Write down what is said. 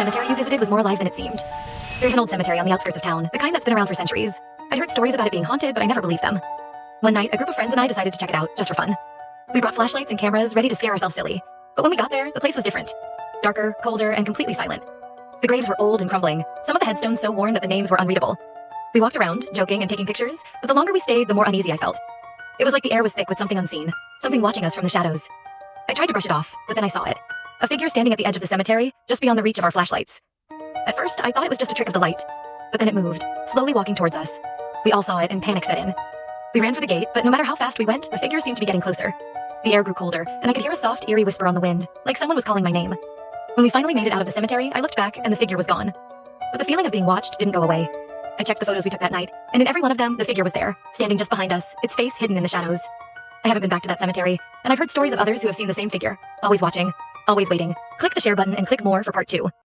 cemetery you visited was more alive than it seemed. There's an old cemetery on the outskirts of town, the kind that's been around for centuries. I'd heard stories about it being haunted, but I never believed them. One night, a group of friends and I decided to check it out, just for fun. We brought flashlights and cameras, ready to scare ourselves silly. But when we got there, the place was different. Darker, colder, and completely silent. The graves were old and crumbling, some of the headstones so worn that the names were unreadable. We walked around, joking and taking pictures, but the longer we stayed, the more uneasy I felt. It was like the air was thick with something unseen, something watching us from the shadows. I tried to brush it off, but then I saw it. A figure standing at the edge of the cemetery, just beyond the reach of our flashlights. At first, I thought it was just a trick of the light, but then it moved, slowly walking towards us. We all saw it and panic set in. We ran for the gate, but no matter how fast we went, the figure seemed to be getting closer. The air grew colder, and I could hear a soft, eerie whisper on the wind, like someone was calling my name. When we finally made it out of the cemetery, I looked back, and the figure was gone. But the feeling of being watched didn't go away. I checked the photos we took that night, and in every one of them, the figure was there, standing just behind us, its face hidden in the shadows. I haven't been back to that cemetery, and I've heard stories of others who have seen the same figure, always watching, always waiting. Click the share button and click more for part 2.